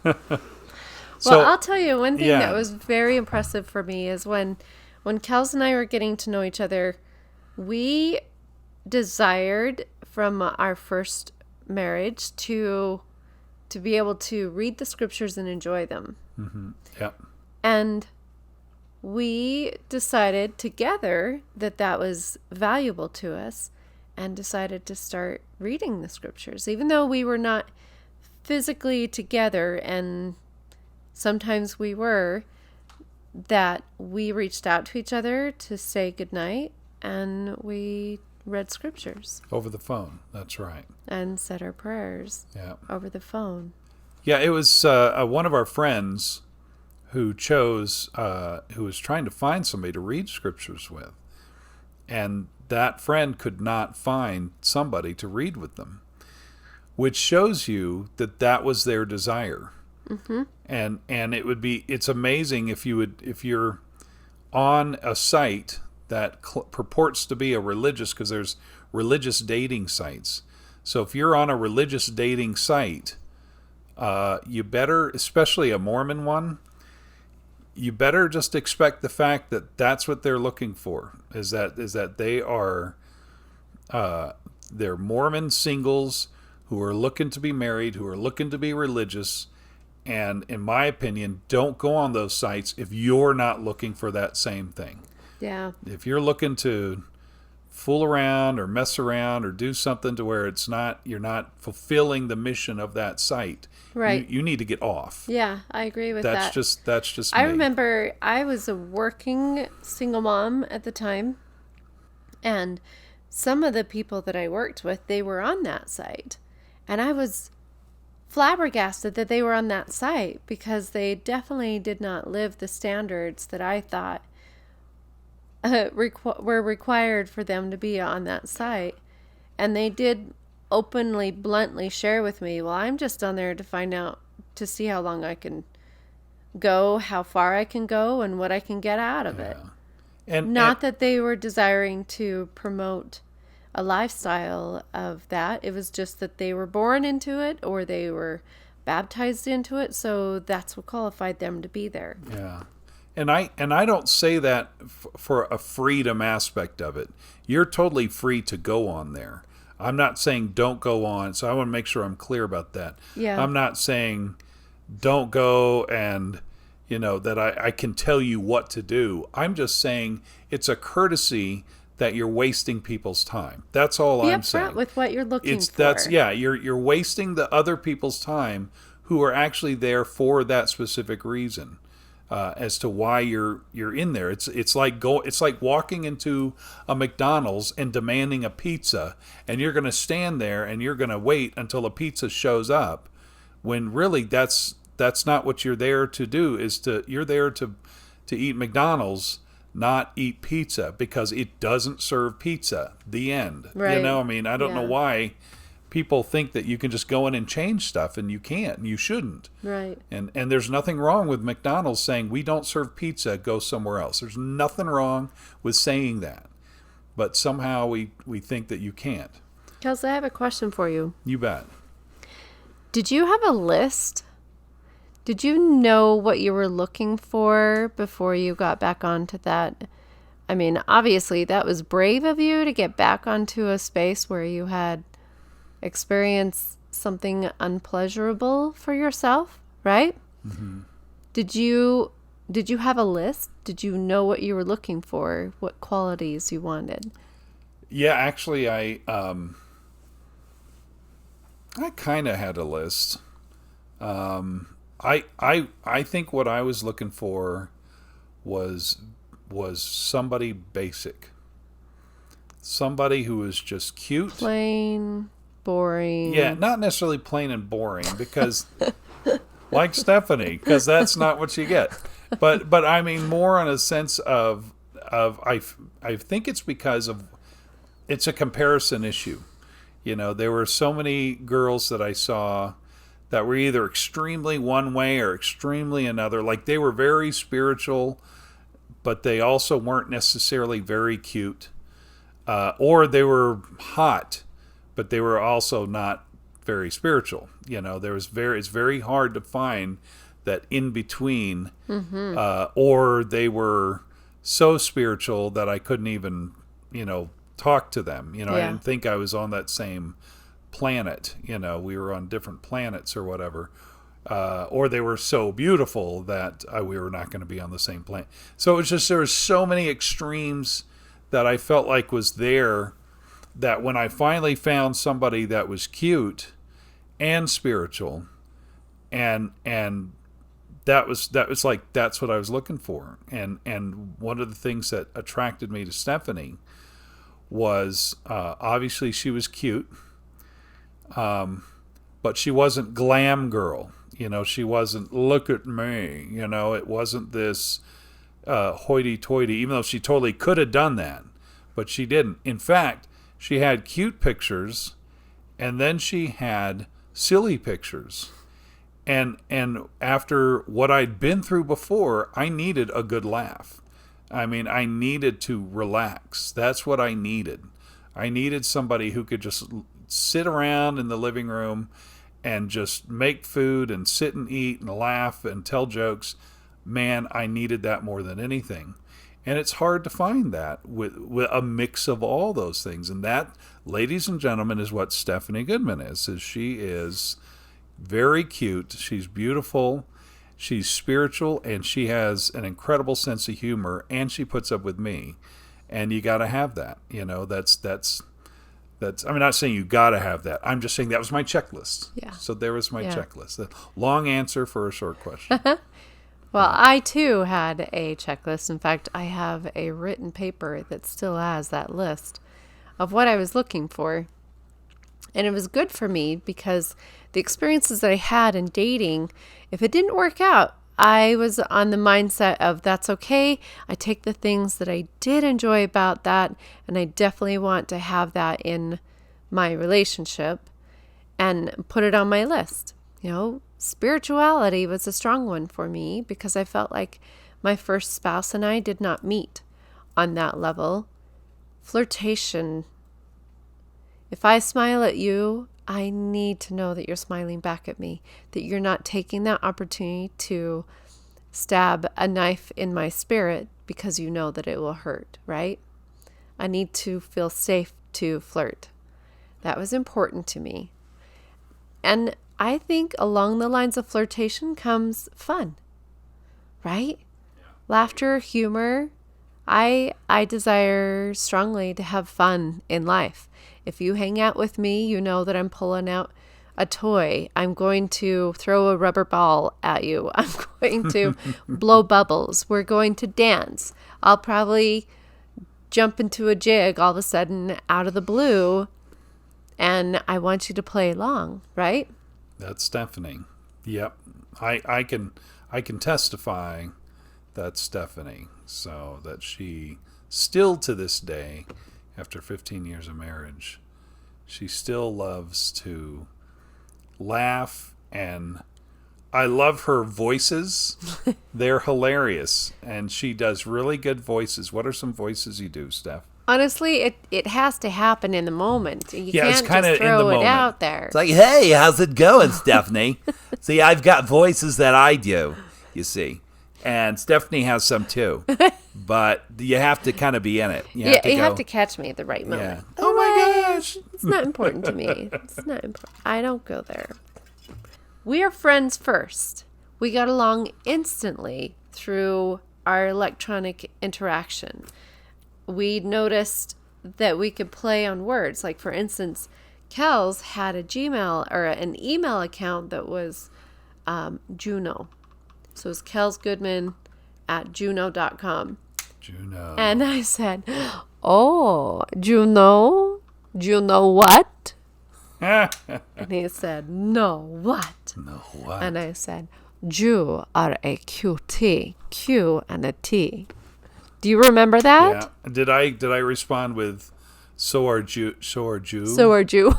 well, I'll tell you one thing that was very impressive for me is when Kels and I were getting to know each other, we desired from our first marriage to be able to read the scriptures and enjoy them. Mm-hmm. Yeah. And we decided together that was valuable to us and decided to start reading the scriptures, even though we were not physically together, and sometimes we were, that we reached out to each other to say goodnight, and we read scriptures. Over the phone, that's right. And said our prayers over the phone. Yeah, it was one of our friends who was trying to find somebody to read scriptures with. And that friend could not find somebody to read with them, which shows you that was their desire. Mm-hmm. And it's amazing if you're on a site that purports to be a religious, because there's religious dating sites. So if you're on a religious dating site, you better, especially a Mormon one, you better just expect the fact that that's what they're looking for, is that they are they're Mormon singles who are looking to be married, who are looking to be religious. And in my opinion, don't go on those sites if you're not looking for that same thing. Yeah. If you're looking to fool around or mess around or do something to where you're not fulfilling the mission of that site, right, you need to get off. Yeah, I agree with that. That's just me. I remember I was a working single mom at the time, and some of the people that I worked with, they were on that site, and I was flabbergasted that they were on that site, because they definitely did not live the standards that I thought were required for them to be on that site. And they did openly, bluntly share with me, well, I'm just on there to find out, to see how long I can go, how far I can go, and what I can get out of it. And that they were desiring to promote a lifestyle of that. It was just that they were born into it, or they were baptized into it, so that's what qualified them to be there. Yeah. And I don't say that for a freedom aspect of it. You're totally free to go on there. I'm not saying don't go on, so I want to make sure I'm clear about that. Yeah. I'm not saying don't go and, that I can tell you what to do. I'm just saying it's a courtesy that you're wasting people's time. That's all Be I'm upfront saying. with what you're looking for. You're wasting the other people's time who are actually there for that specific reason. As to why you're in there, it's like walking into a McDonald's and demanding a pizza, and you're going to stand there and you're going to wait until a pizza shows up, when really that's not what you're there to do. You're there to eat McDonald's, not eat pizza, because it doesn't serve pizza. The end. Right. I don't know why people think that you can just go in and change stuff, and you can't, and you shouldn't. Right. And there's nothing wrong with McDonald's saying, we don't serve pizza, go somewhere else. There's nothing wrong with saying that. But somehow we think that you can't. Kels, I have a question for you. You bet. Did you have a list? Did you know what you were looking for before you got back onto that? I mean, obviously that was brave of you to get back onto a space where you had experienced something unpleasurable for yourself, right? Mm-hmm. Did you have a list? Did you know what you were looking for? What qualities you wanted? Yeah, actually, I kind of had a list. I think what I was looking for was somebody basic, somebody who was just cute, plain, boring. Yeah, not necessarily plain and boring, because like Stephanie, because that's not what you get. But I mean more on a sense of I think it's because of it's a comparison issue. There were so many girls that I saw that were either extremely one way or extremely another. Like, they were very spiritual, but they also weren't necessarily very cute. Or they were hot, but they were also not very spiritual. It's very hard to find that in between. Mm-hmm. Or they were so spiritual that I couldn't even, talk to them. I didn't think I was on that same planet. We were on different planets or whatever. Or they were so beautiful that we were not going to be on the same planet. So it was just, there were so many extremes that I felt like was there, that when I finally found somebody that was cute and spiritual, and that was like, that's what I was looking for. And one of the things that attracted me to Stephanie was, obviously she was cute, but she wasn't glam girl. She wasn't, look at me. It wasn't this hoity-toity, even though she totally could have done that, but she didn't. In fact, she had cute pictures, and then she had silly pictures. And after what I'd been through before, I needed a good laugh. I mean, I needed to relax. That's what I needed. I needed somebody who could just sit around in the living room and just make food and sit and eat and laugh and tell jokes. Man, I needed that more than anything. And it's hard to find that with a mix of all those things. And that, ladies and gentlemen, is what Stephanie Goodman is she is very cute. She's beautiful. She's spiritual, and she has an incredible sense of humor, and she puts up with me. And you got to have that. That's I'm not saying you got to have that. I'm just saying that was my checklist. Yeah. So there was my checklist. A long answer for a short question. Well, I too had a checklist. In fact, I have a written paper that still has that list of what I was looking for. And it was good for me because the experiences that I had in dating, if it didn't work out, I was on the mindset of that's okay. I take the things that I did enjoy about that, and I definitely want to have that in my relationship and put it on my list. Spirituality was a strong one for me because I felt like my first spouse and I did not meet on that level. Flirtation. If I smile at you, I need to know that you're smiling back at me, that you're not taking that opportunity to stab a knife in my spirit because you know that it will hurt, right? I need to feel safe to flirt. That was important to me. And I think along the lines of flirtation comes fun, right? Yeah. Laughter, humor, I desire strongly to have fun in life. If you hang out with me, you know that I'm pulling out a toy. I'm going to throw a rubber ball at you. I'm going to blow bubbles. We're going to dance. I'll probably jump into a jig all of a sudden out of the blue, and I want you to play along, right? That's Stephanie. Yep. I can testify that's Stephanie. So that she still to this day, after 15 years of marriage, she still loves to laugh, and I love her voices. They're hilarious, and she does really good voices. What are some voices you do, Steph? Honestly, it has to happen in the moment. You Yeah, it's can't kinda just in the throw it moment. out there. It's like, hey, how's it going, Stephanie? See, I've got voices that I do, you see. And Stephanie has some too. But you have to kind of be in it. You have to catch me at the right moment. Yeah. Oh my gosh. It's not important to me. It's not important. I don't go there. We are friends first. We got along instantly through our electronic interaction. We noticed that we could play on words. Like, for instance, Kels had a Gmail or an email account that was Juno. So it's kelsgoodman@juno.com. Juno. And I said, oh, Juno? Juno what? And he said, no, what? No, what? And I said, Jew, R-A-Q-T, Q and a T. Do you remember that? Yeah. Did I respond with so are Jew? So are Jew. So are Jew.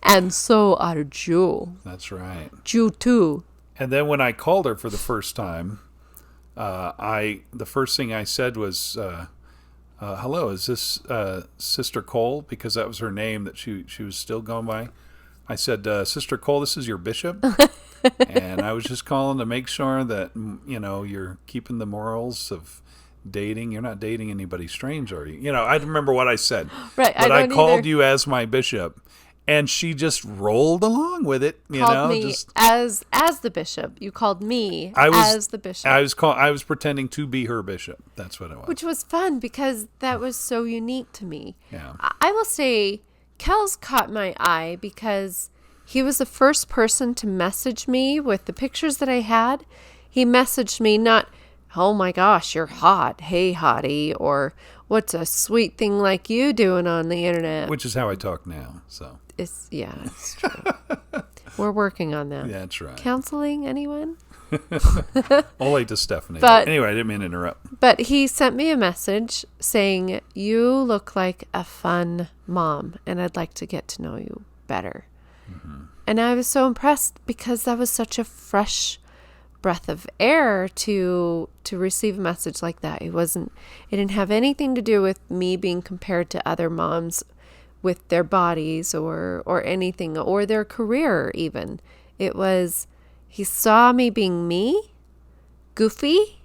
And so are Jew. That's right. Jew too. And then when I called her for the first time, the first thing I said was, "Hello, is this Sister Cole?" Because that was her name that she was still going by. I said, "Sister Cole, this is your bishop," and I was just calling to make sure that you're keeping the morals of dating. You're not dating anybody strange, are you? I remember what I said, right? But I called either. you as my bishop. And she just rolled along with it, Called me as the bishop. You called me as the bishop. I was pretending to be her bishop. That's what it was. Which was fun because that was so unique to me. Yeah. I will say, Kels caught my eye because he was the first person to message me with the pictures that I had. He messaged me not, oh my gosh, you're hot. Hey, hottie. Or what's a sweet thing like you doing on the internet? Which is how I talk now, so. It's true. We're working on that. Yeah, that's right. Counseling, anyone? Only to Stephanie. But anyway, I didn't mean to interrupt. But he sent me a message saying, you look like a fun mom, and I'd like to get to know you better. Mm-hmm. And I was so impressed because that was such a fresh breath of air to receive a message like that. It didn't have anything to do with me being compared to other moms with their bodies or anything, or their career even. It was, he saw me being me, goofy,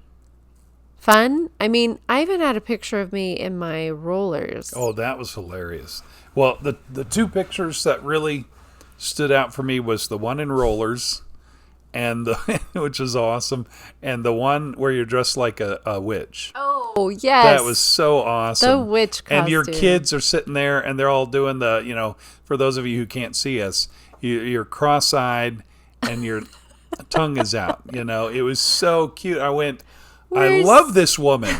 fun. I mean, I even had a picture of me in my rollers. Oh, that was hilarious. Well, the two pictures that really stood out for me was the one in rollers, and which is awesome, and the one where you're dressed like a witch. Oh, yes. That was so awesome. The witch costume. And your kids are sitting there, and they're all doing the, for those of you who can't see us, you're cross-eyed, and your tongue is out. It was so cute. I went, I love this woman.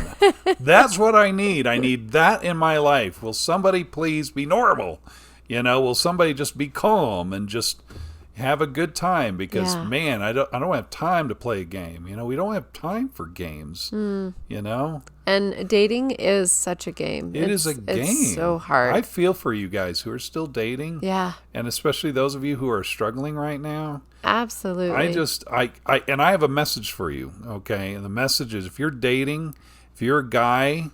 That's what I need. I need that in my life. Will somebody please be normal? Will somebody just be calm and just have a good time? Because man, I don't have time to play a game. We don't have time for games. And dating is such a game. It is a game. It's so hard. I feel for you guys who are still dating. Yeah. And especially those of you who are struggling right now. Absolutely. I have a message for you, okay? And the message is, if you're dating, if you're a guy,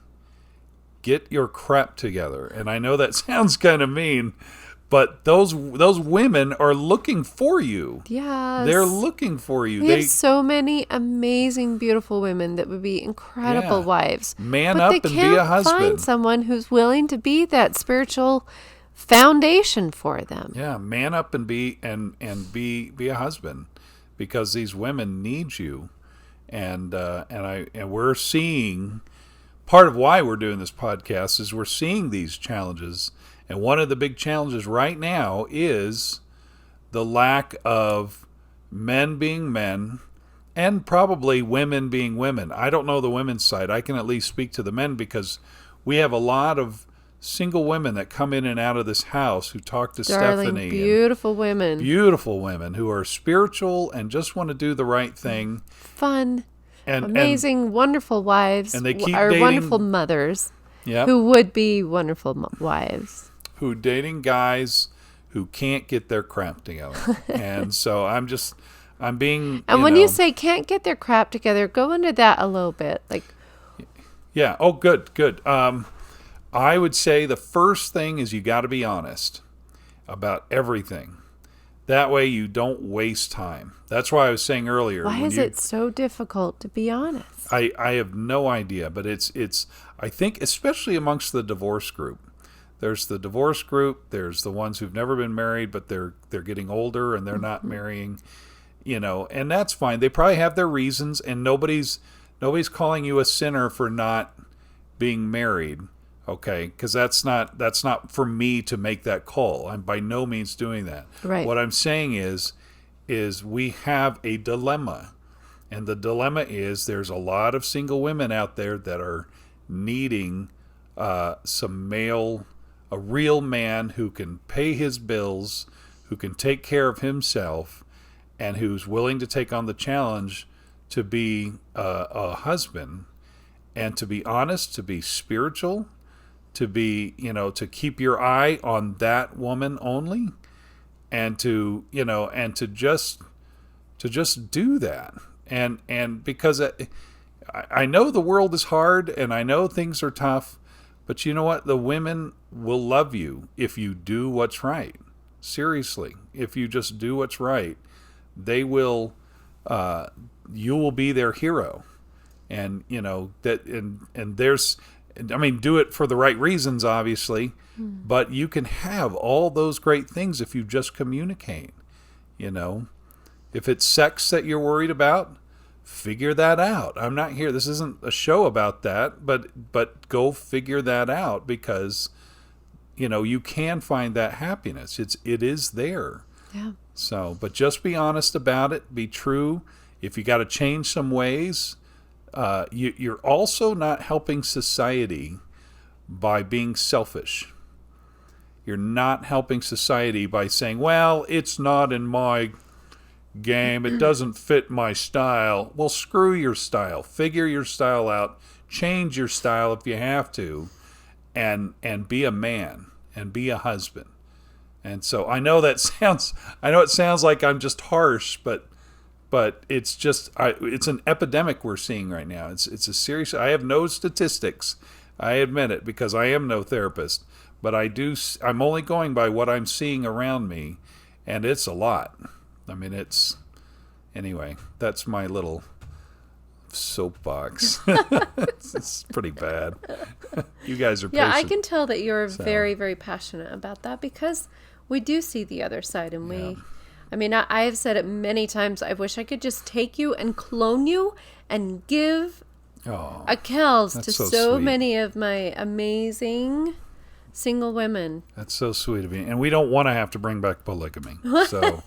get your crap together. And I know that sounds kind of mean, but those women are looking for you. Yes. They're looking for you. We have so many amazing, beautiful women that would be incredible wives. Man up and be a husband. But they can't find someone who's willing to be that spiritual foundation for them. Yeah, man up and be a husband, because these women need you, and we're seeing part of why we're doing this podcast is we're seeing these challenges. And one of the big challenges right now is the lack of men being men and probably women being women. I don't know the women's side. I can at least speak to the men because we have a lot of single women that come in and out of this house who talk to Stephanie. Beautiful women. Beautiful women who are spiritual and just want to do the right thing. Fun. Amazing, wonderful wives. And they keep are dating, wonderful mothers. Yep. Who would be wonderful wives. Who dating guys who can't get their crap together. And so I'm being... And when you say can't get their crap together, go into that a little bit. Yeah. Oh, good. I would say the first thing is you got to be honest about everything. That way you don't waste time. That's why I was saying earlier. Why is it so difficult to be honest? I have no idea, but it's I think especially amongst the divorce group. There's the divorce group, there's the ones who've never been married but they're getting older and they're not marrying, and that's fine. They probably have their reasons, and nobody's calling you a sinner for not being married. Okay, because that's not for me to make that call. I'm by no means doing that. Right. What I'm saying is we have a dilemma, and the dilemma is there's a lot of single women out there that are needing a real man who can pay his bills, who can take care of himself, and who's willing to take on the challenge to be a husband, and to be honest, to be spiritual, to be, to keep your eye on that woman only, and to just do that. And because I know the world is hard and I know things are tough, but you know what? The women will love you if you do what's right. Seriously, if you just do what's right, they will, you will be their hero. And, there's, do it for the right reasons, obviously, but you can have all those great things if you just communicate. If it's sex that you're worried about, figure that out. I'm not here. This isn't a show about that, but go figure that out, because, you can find that happiness. It is there. Yeah. So, but just be honest about it. Be true. If you got to change some ways, you're also not helping society by being selfish. You're not helping society by saying, well, it's not in my game. It doesn't fit my style. Well, screw your style. Figure your style out. Change your style if you have to, and be a man and be a husband. And so I know it sounds like I'm just harsh, but it's just it's an epidemic we're seeing right now. It's a serious. I have no statistics. I admit it, because I am no therapist, but I'm only going by what I'm seeing around me, and it's a lot. Anyway, that's my little soapbox. It's pretty bad. You guys are patient. Yeah, I can tell that you're very, very passionate about that, because we do see the other side, and I have said it many times. I wish I could just take you and clone you and give a Kels to so sweet. many of my amazing single women. That's so sweet of you. And we don't want to have to bring back polygamy. So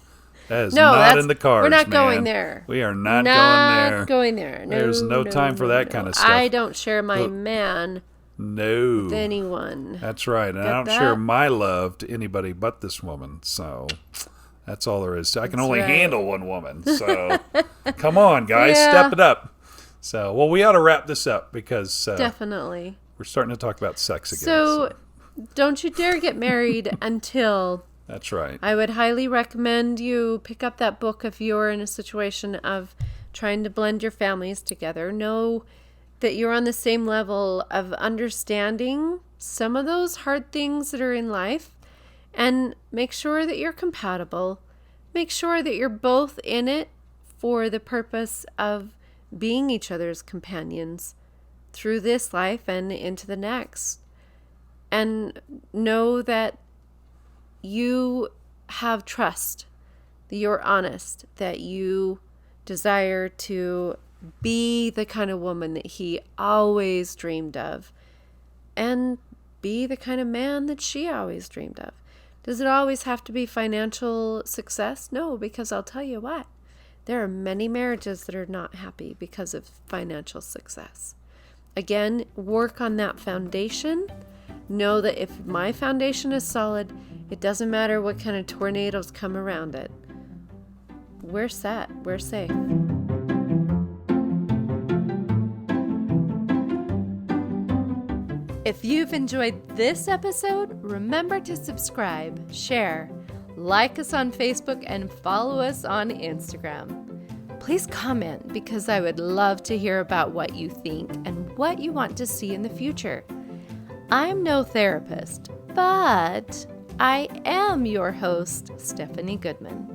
that is not in the cards. We're not man. Going there. We are not going there. No, there's no time for that kind of stuff. I don't share my man with anyone. That's right. And I don't share my love to anybody but this woman. So that's all there is. I can only handle one woman. So come on, guys. Step it up. So, well, we ought to wrap this up, because definitely we're starting to talk about sex again. So don't you dare get married until... That's right. I would highly recommend you pick up that book if you're in a situation of trying to blend your families together. Know that you're on the same level of understanding some of those hard things that are in life, and make sure that you're compatible. Make sure that you're both in it for the purpose of being each other's companions through this life and into the next. And know that you have trust, that you're honest, that you desire to be the kind of woman that he always dreamed of, and be the kind of man that she always dreamed of. Does it always have to be financial success? No, because I'll tell you what, there are many marriages that are not happy because of financial success. Again, work on that foundation. Know that if my foundation is solid, it doesn't matter what kind of tornadoes come around it. We're set. We're safe. If you've enjoyed this episode, remember to subscribe, share, like us on Facebook, and follow us on Instagram. Please comment, because I would love to hear about what you think and what you want to see in the future. I'm no therapist, but I am your host, Stephanie Goodman.